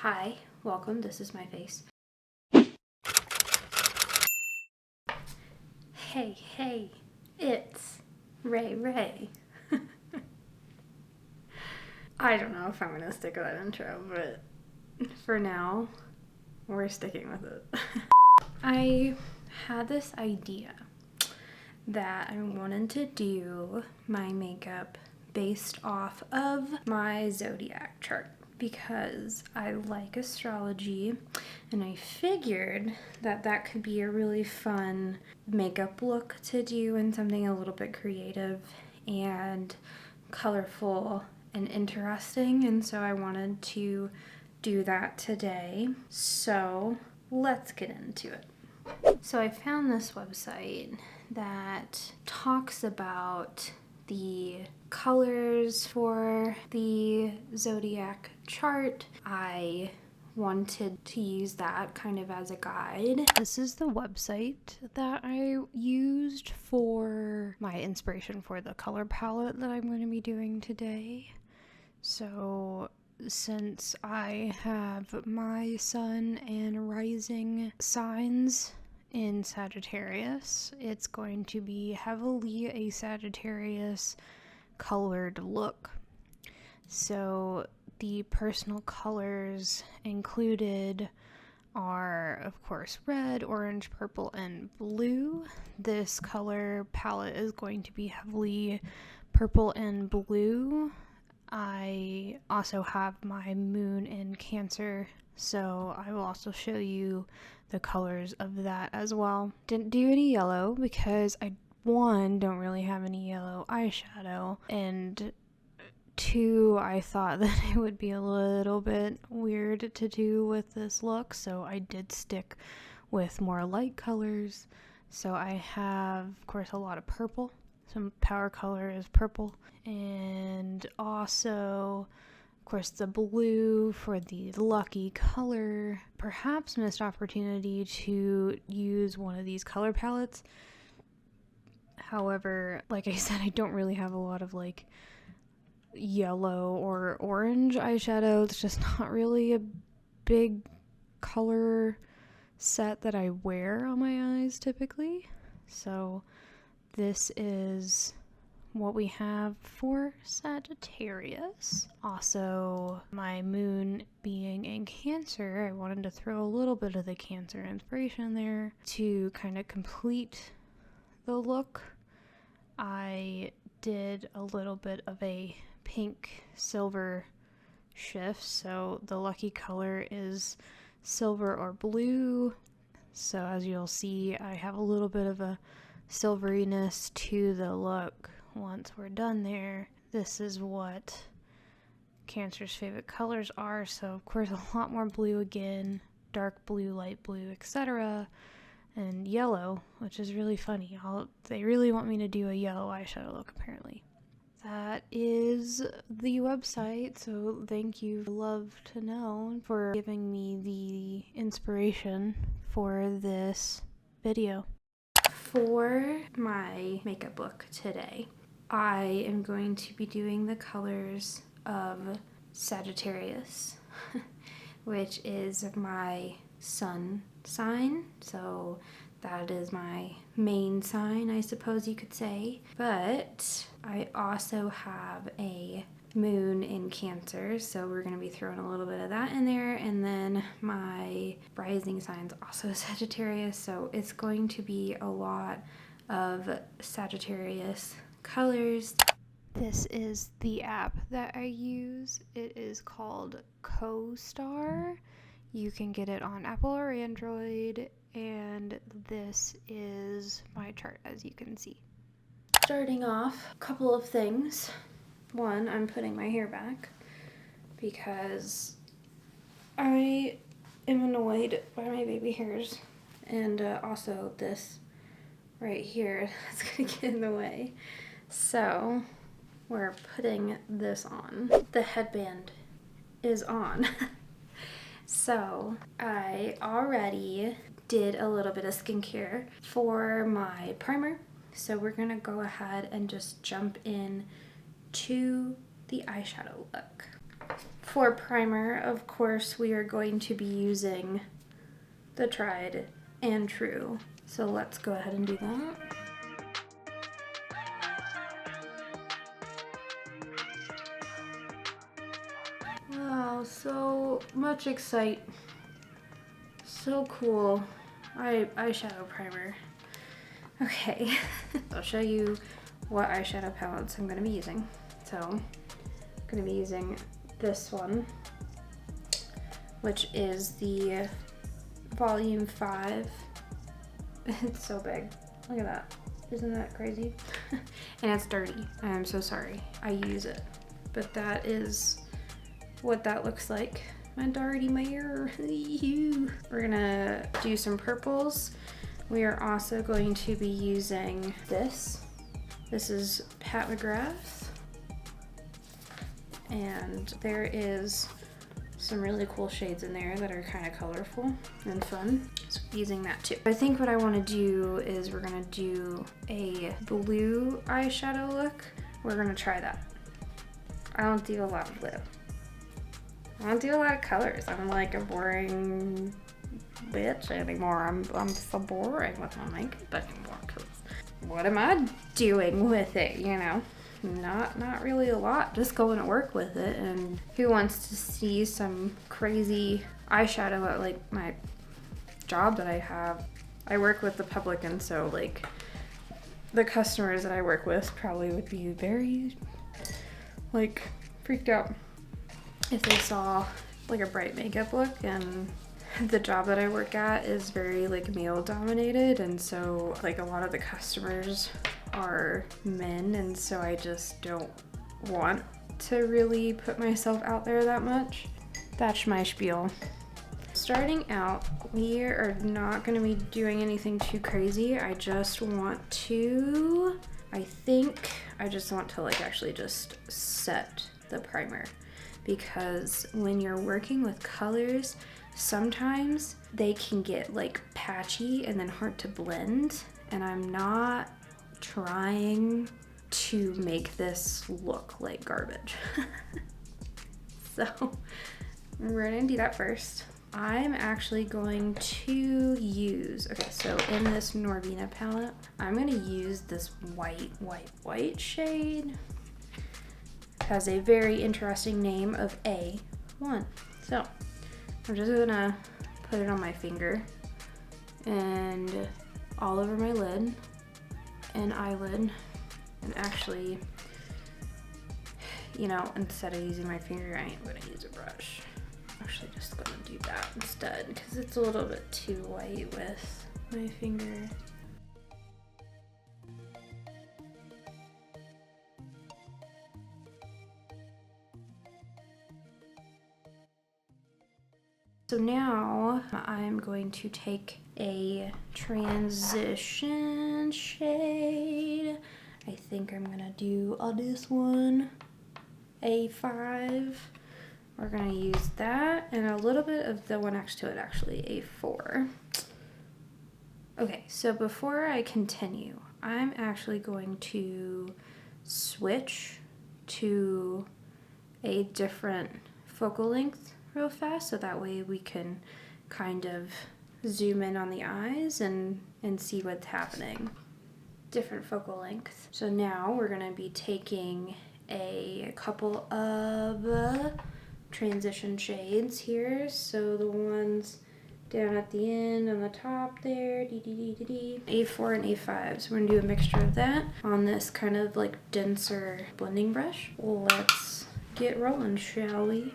Hi, welcome, this is my face. Hey, it's Ray. I don't know if I'm gonna stick with that intro, but for now, we're sticking with it. I had this idea that I wanted to do my makeup based off of my zodiac chart because I like astrology and I figured that that could be a really fun makeup look to do and something a little bit creative and colorful and interesting, and so I wanted to do that today. So let's get into it. So I found this website that talks about the colors for the zodiac chart. I wanted to use that kind of as a guide. This is the website that I used for my inspiration for the color palette that I'm going to be doing today. So since I have my sun and rising signs in Sagittarius, it's going to be heavily a Sagittarius colored look. So the personal colors included are, of course, red, orange, purple, and blue. This color palette is going to be heavily purple and blue. I also have my moon in Cancer, so I will also show you the colors of that as well. Didn't do any yellow because I, one, don't really have any yellow eyeshadow, and two, I thought that it would be a little bit weird to do with this look, so I did stick with more light colors. So I have, of course, a lot of purple. Some power color is purple, and also, of course, the blue for the lucky color. Perhaps missed opportunity to use one of these color palettes. However, like I said, I don't really have a lot of like yellow or orange eyeshadow. It's just not really a big color set that I wear on my eyes typically. So this is what we have for Sagittarius. Also, my moon being in Cancer, I wanted to throw a little bit of the Cancer inspiration there to kind of complete the look. I did a little bit of a pink silver shift, so the lucky color is silver or blue. So as you'll see, I have a little bit of a silveriness to the look. Once we're done there, this is what Cancer's favorite colors are. So of course a lot more blue again, dark blue, light blue, etc. and yellow, which is really funny. They really want me to do a yellow eyeshadow look apparently. That is the website, so thank you, Love to Know, for giving me the inspiration for this video. For my makeup look today, I am going to be doing the colors of Sagittarius, which is my sun sign, so that is my main sign, I suppose you could say. But I also have a moon in Cancer, so we're going to be throwing a little bit of that in there, and then my rising sign's also Sagittarius, so it's going to be a lot of Sagittarius colors. This is the app that I use. It is called CoStar. You can get it on Apple or Android, and this is my chart, as you can see. Starting off, a couple of things. One, I'm putting my hair back because I am annoyed by my baby hairs, and also this right here is gonna get in the way. So we're putting this on. The headband is on. So I already did a little bit of skincare for my primer, so we're gonna go ahead and just jump in to the eyeshadow look. For primer, of course, we are going to be using the Tried and True. So let's go ahead and do that. Wow, so much excite. So cool. Eyeshadow primer. Okay, I'll show you what eyeshadow palettes I'm going to be using. So I'm going to be using this one, which is the Volume 5. It's so big. Look at that. Isn't that crazy? And it's dirty. I'm so sorry. I use it. But that is what that looks like. My dirty mirror. We're gonna do some purples. We are also going to be using this. This is Pat McGrath. And there is some really cool shades in there that are kind of colorful and fun. So using that too. I think what I want to do is we're gonna do a blue eyeshadow look. We're gonna try that. I don't do a lot of blue. I don't do a lot of colors. I'm like a boring bitch anymore. I'm so boring with my makeup anymore, because what am I doing with it, you know? Not really a lot, just going to work with it. And who wants to see some crazy eyeshadow at like my job that I have? I work with the public, and so like the customers that I work with probably would be very like freaked out if they saw like a bright makeup look. And the job that I work at is very like male dominated, and so like a lot of the customers are men, and so I just don't want to really put myself out there that much. That's my spiel. Starting out, we are not going to be doing anything too crazy. I just want to like actually just set the primer, because when you're working with colors, sometimes they can get like patchy and then hard to blend, and I'm not trying to make this look like garbage. So we're gonna do that first. I'm actually going to use, okay, so in this Norvina palette, I'm gonna use this white shade. It has a very interesting name of A1. So I'm just gonna put it on my finger and all over my lid and eyelid. And actually, you know, instead of using my finger, I ain't gonna use a brush. I'm actually just gonna do that instead, because it's a little bit too white with my finger. So now I'm going to take a transition shade. I think I'm gonna do this one, A5. We're gonna use that and a little bit of the one next to it, actually, A4. Okay, so before I continue, I'm actually going to switch to a different focal length real fast, so that way we can kind of zoom in on the eyes and see what's happening. Different focal length. So now we're gonna be taking a couple of transition shades here. So the ones down at the end on the top there, A4 and A5. So we're gonna do a mixture of that on this kind of like denser blending brush. Let's get rolling, shall we?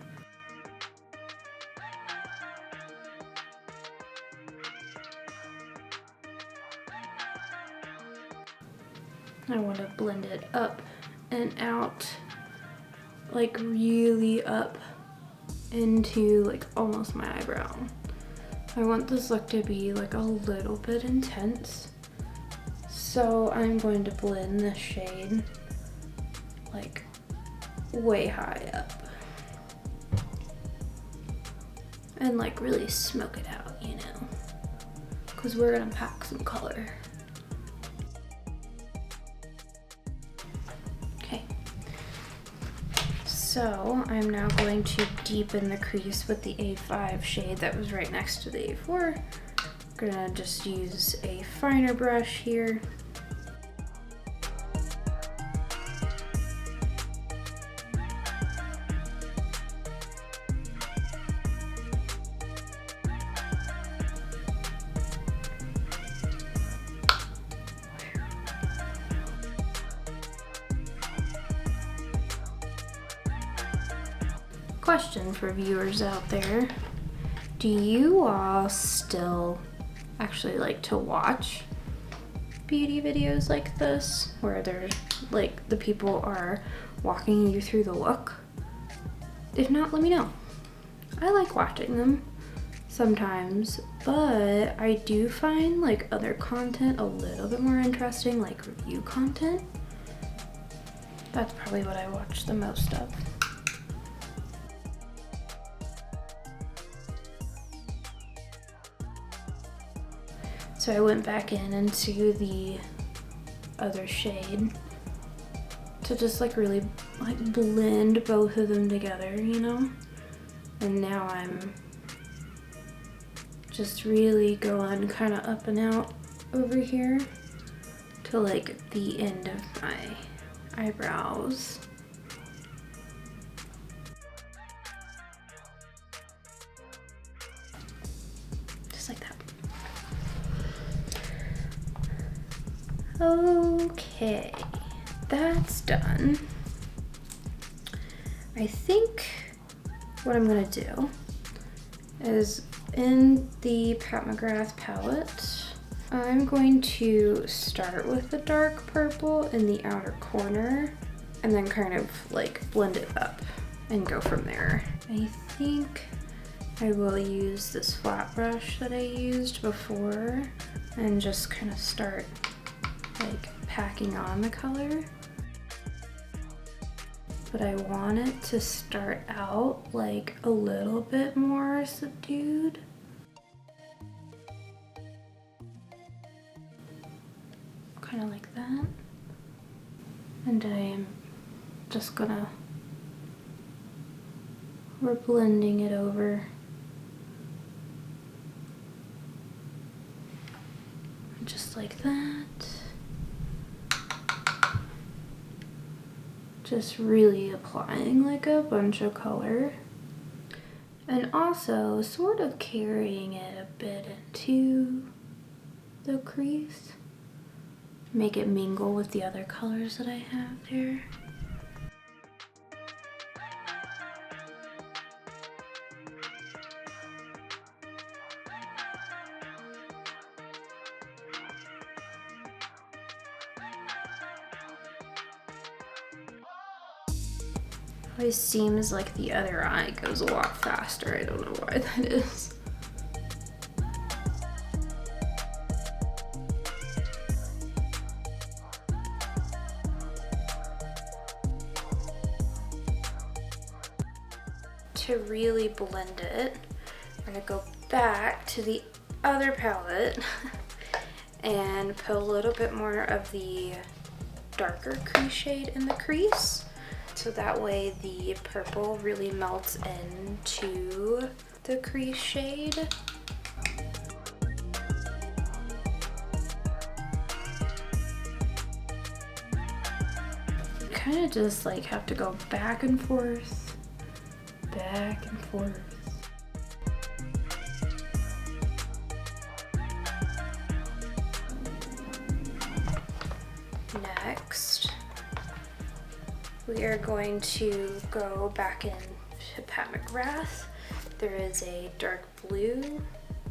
I want to blend it up and out, like really up into like almost my eyebrow. I want this look to be like a little bit intense, so I'm going to blend this shade like way high up and like really smoke it out, you know, because we're gonna pack some color. So So I'm now going to deepen the crease with the A5 shade that was right next to the A4. I'm gonna just use a finer brush here. Question for viewers out there. Do you all still actually like to watch beauty videos like this, where there's like the people are walking you through the look? If not, let me know. I like watching them sometimes, but I do find like other content a little bit more interesting, like review content. That's probably what I watch the most of. So I went back in into the other shade to just like really like blend both of them together, you know? And now I'm just really going kind of up and out over here to like the end of my eyebrows. Just like that. Okay, that's done. I think what I'm gonna do is in the Pat McGrath palette, I'm going to start with the dark purple in the outer corner and then kind of like blend it up and go from there. I think I will use this flat brush that I used before and just kind of start like packing on the color, but I want it to start out like a little bit more subdued. Kind of like that. And I am just we're blending it over. Just like that. Just really applying like a bunch of color. And also sort of carrying it a bit into the crease. Make it mingle with the other colors that I have there. Always seems like the other eye goes a lot faster. I don't know why that is. To really blend it, I'm gonna go back to the other palette and put a little bit more of the darker crease shade in the crease. So that way the purple really melts into the crease shade. You kind of just like have to go back and forth, back and forth. Next, we are going to go back into Pat McGrath. There is a dark blue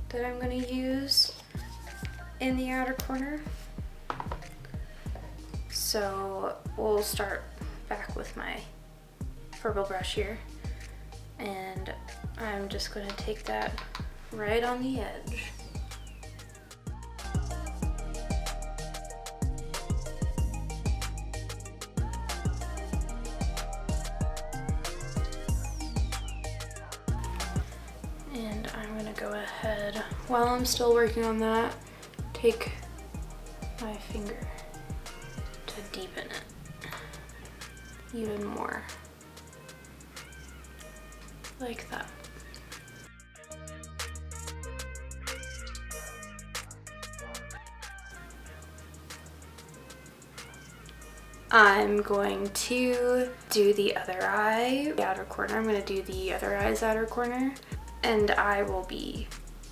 that I'm going to use in the outer corner. So we'll start back with my purple brush here, and I'm just going to take that right on the edge. Go ahead, while I'm still working on that, take my finger to deepen it even more. like that. I'm going to do the other eye, the outer corner. I'm going to do the other eye's outer corner, and I will be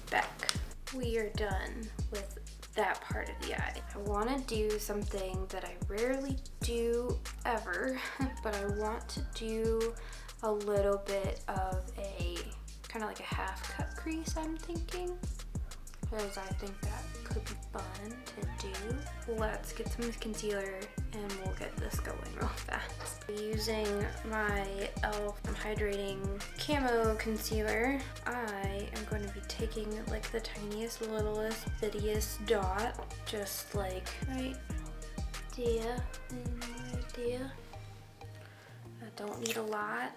back. We are done with that part of the eye. I want to do something that I rarely do ever, but I want to do a little bit of a kind of like a half cut crease, I'm thinking, because I think that could be fun to do. Let's get some concealer and we'll get this going real fast. Using my e.l.f. Hydrating Camo Concealer, I am going to be taking like the tiniest, littlest, bittiest dot, just like right there and right there. I don't need a lot.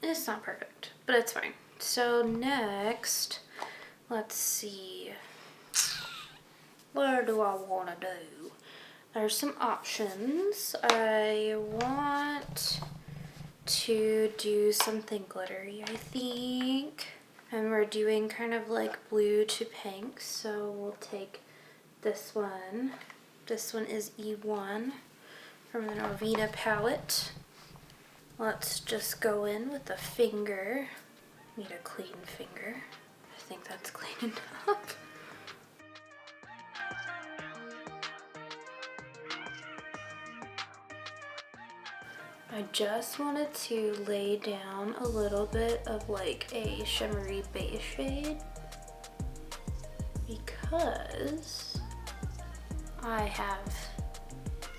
It's not perfect, but it's fine. So next, let's see. What do I want to do? There's some options. I want to do something glittery, I think. And we're doing kind of like blue to pink, so we'll take this one. This one is E1 from the Norvina palette. Let's just go in with a finger. Need a clean finger. I think that's clean enough. I just wanted to lay down a little bit of like a shimmery beige shade because I have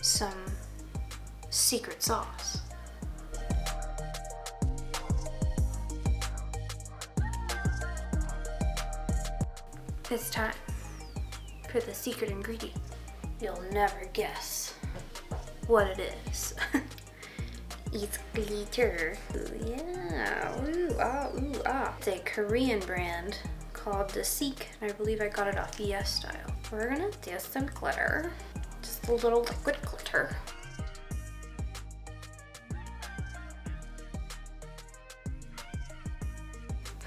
some secret sauce. It's time for the secret ingredient. You'll never guess what it is. It's glitter. Ooh, yeah. Ooh, ah, ooh, ah. It's a Korean brand called Dasique, and I believe I got it off Yes Style. We're gonna do some glitter. Just a little liquid glitter.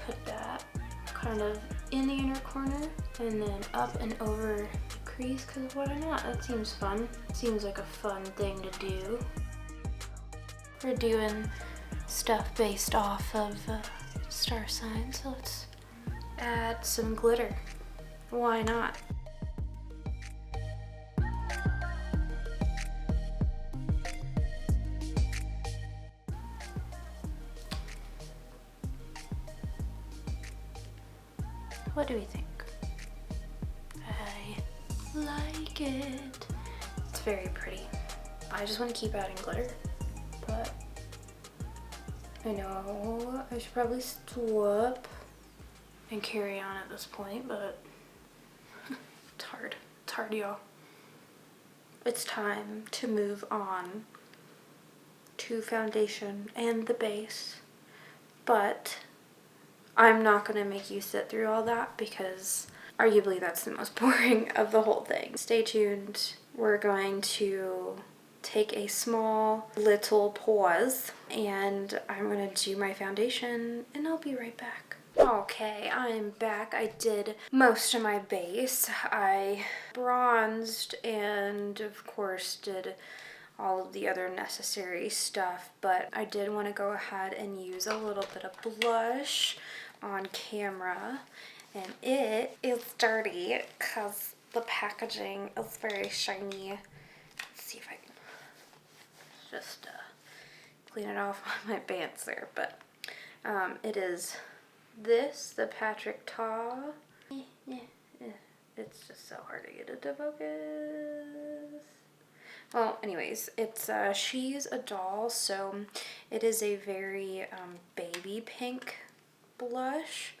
Put that kind of in the inner corner and then up and over the crease, because why not? That seems fun. Seems like a fun thing to do. We're doing stuff based off of star signs, so let's add some glitter. Why not? What do we think? I like it. It's very pretty. I just want to keep adding glitter, but I know I should probably stop and carry on at this point, but it's hard. It's hard, y'all. It's time to move on to foundation and the base, but I'm not gonna make you sit through all that because arguably that's the most boring of the whole thing. Stay tuned. We're going to take a small little pause and I'm gonna do my foundation and I'll be right back. Okay, I'm back. I did most of my base. I bronzed and of course did all of the other necessary stuff, but I did want to go ahead and use a little bit of blush on camera, and it is dirty because the packaging is very shiny. Let's see if I can just clean it off on my pants there, but it is this, the Patrick Ta. It's just so hard to get it to focus. Well, anyways, it's She's a Doll, so it is a very baby pink blush,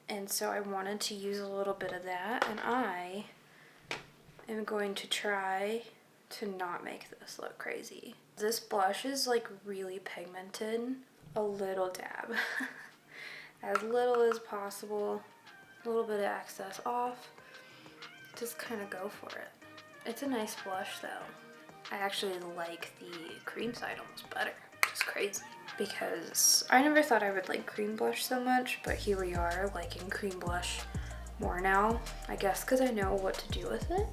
and so I wanted to use a little bit of that, and I am going to try to not make this look crazy. This blush is like really pigmented. A little dab. As little as possible. A little bit of excess off. Just kind of go for it. It's a nice blush though. I actually like the cream side almost better, which is crazy. Because I never thought I would like cream blush so much, but here we are liking cream blush more now. I guess because I know what to do with it.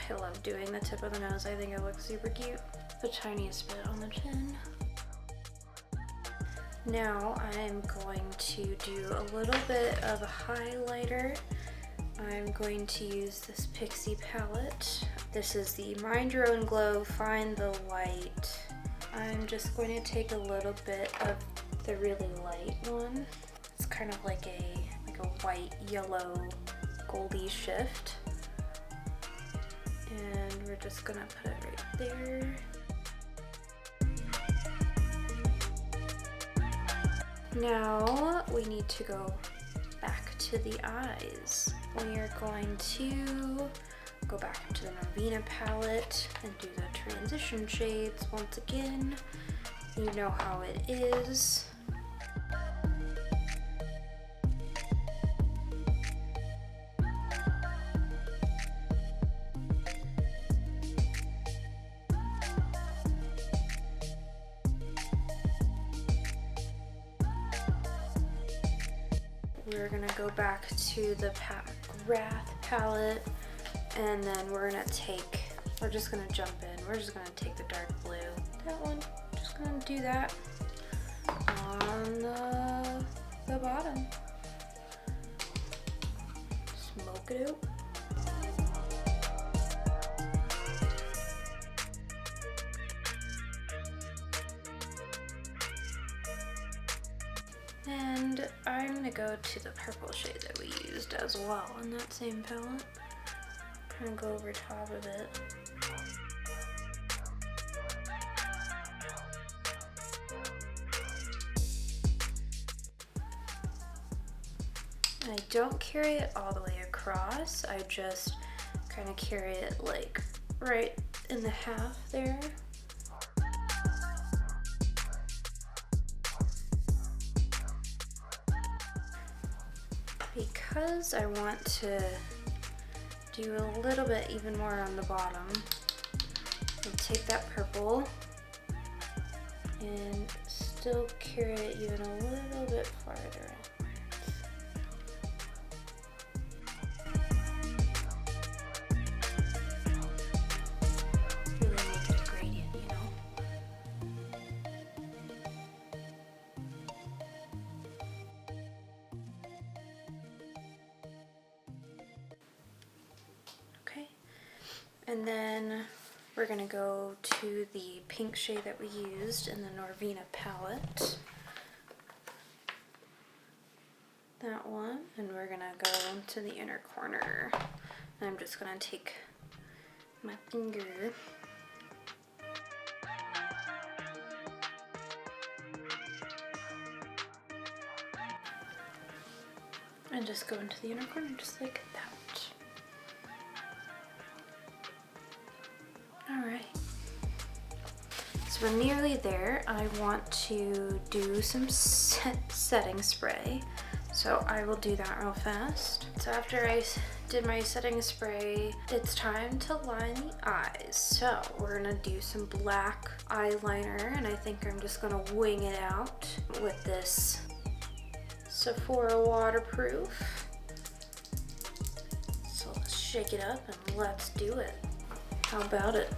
I love doing the tip of the nose. I think it looks super cute. The tiniest bit on the chin. Now I'm going to do a little bit of a highlighter. I'm going to use this Pixi palette. This is the Mind Your Own Glow Find the Light. I'm just going to take a little bit of the really light one. It's kind of like a white, yellow, goldy shift. And we're just gonna put it right there. Now we need to go back to the eyes. We are going to go back into the Norvina palette and do the transition shades once again. You know how it is. We're gonna go back to the McGrath palette, and then we're just gonna jump in. We're just gonna take the dark blue. That one, just gonna do that on the bottom. Smoke it out. And I'm gonna go to the purple shade that we used as well in that same palette. Kind of go over top of it. I don't carry it all the way across. I just kind of carry it like right in the half there. Because I want to do a little bit even more on the bottom, I'll take that purple and still carry it even a little bit farther. Really make it a gradient, you know? And then we're gonna go to the pink shade that we used in the Norvina palette. That one, and we're gonna go to the inner corner. And I'm just gonna take my finger and just go into the inner corner just like that. Alright, so we're nearly there. I want to do some setting spray, so I will do that real fast. So after I did my setting spray, it's time to line the eyes. So we're gonna do some black eyeliner, and I think I'm just gonna wing it out with this Sephora waterproof. So let's shake it up and let's do it. How about it?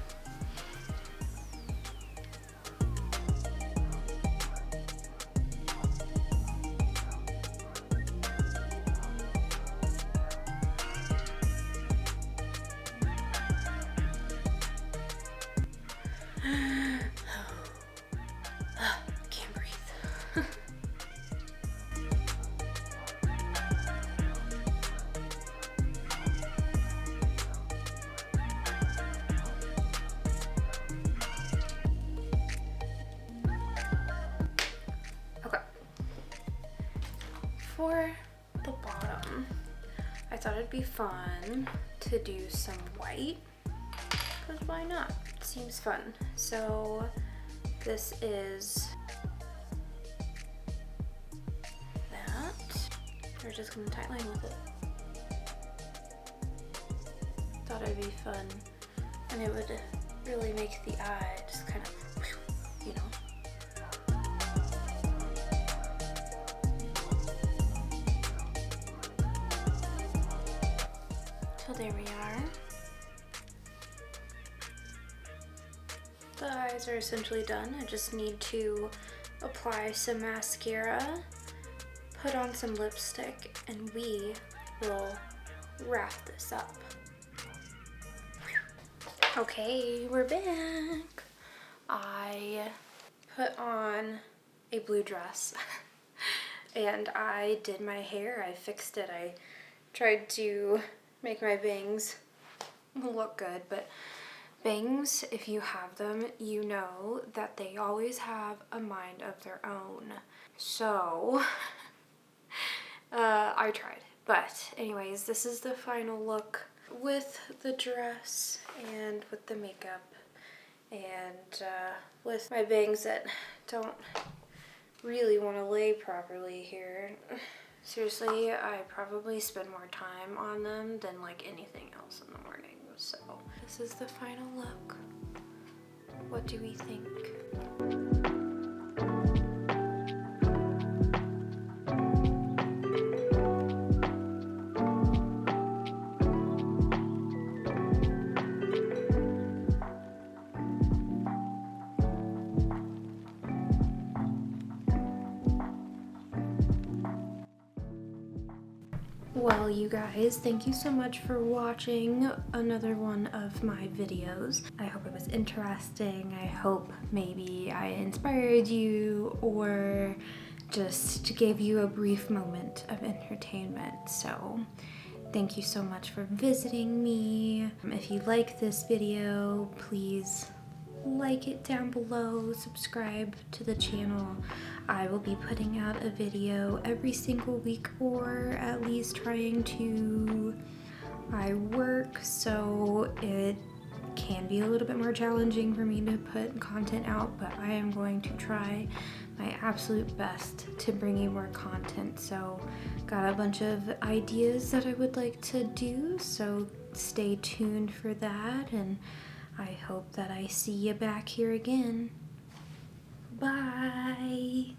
Can't breathe. Okay. For the bottom, thought it'd be fun to do some white, because why not? It seems fun. So this is that. We're just gonna tightline with it. Thought it'd be fun, and it would really make the eye just kind of, you know. So there we are. The eyes are essentially done. I just need to apply some mascara, put on some lipstick, and we will wrap this up. Okay, we're back. I put on a blue dress and I did my hair. I fixed it. I tried to make my bangs look good, but bangs, if you have them, you know that they always have a mind of their own. So I tried. But anyways, this is the final look with the dress and with the makeup and with my bangs that don't really want to lay properly here. Seriously, I probably spend more time on them than like anything else in the morning. So this is the final look. What do we think? Well, you guys, thank you so much for watching another one of my videos. I hope it was interesting. I hope maybe I inspired you or just gave you a brief moment of entertainment. So thank you so much for visiting me. If you like this video, please like it down below, subscribe to the channel. I will be putting out a video every single week, or at least trying to. I work, so it can be a little bit more challenging for me to put content out, but I am going to try my absolute best to bring you more content. So got a bunch of ideas that I would like to do, so stay tuned for that, and I hope that I see you back here again. Bye!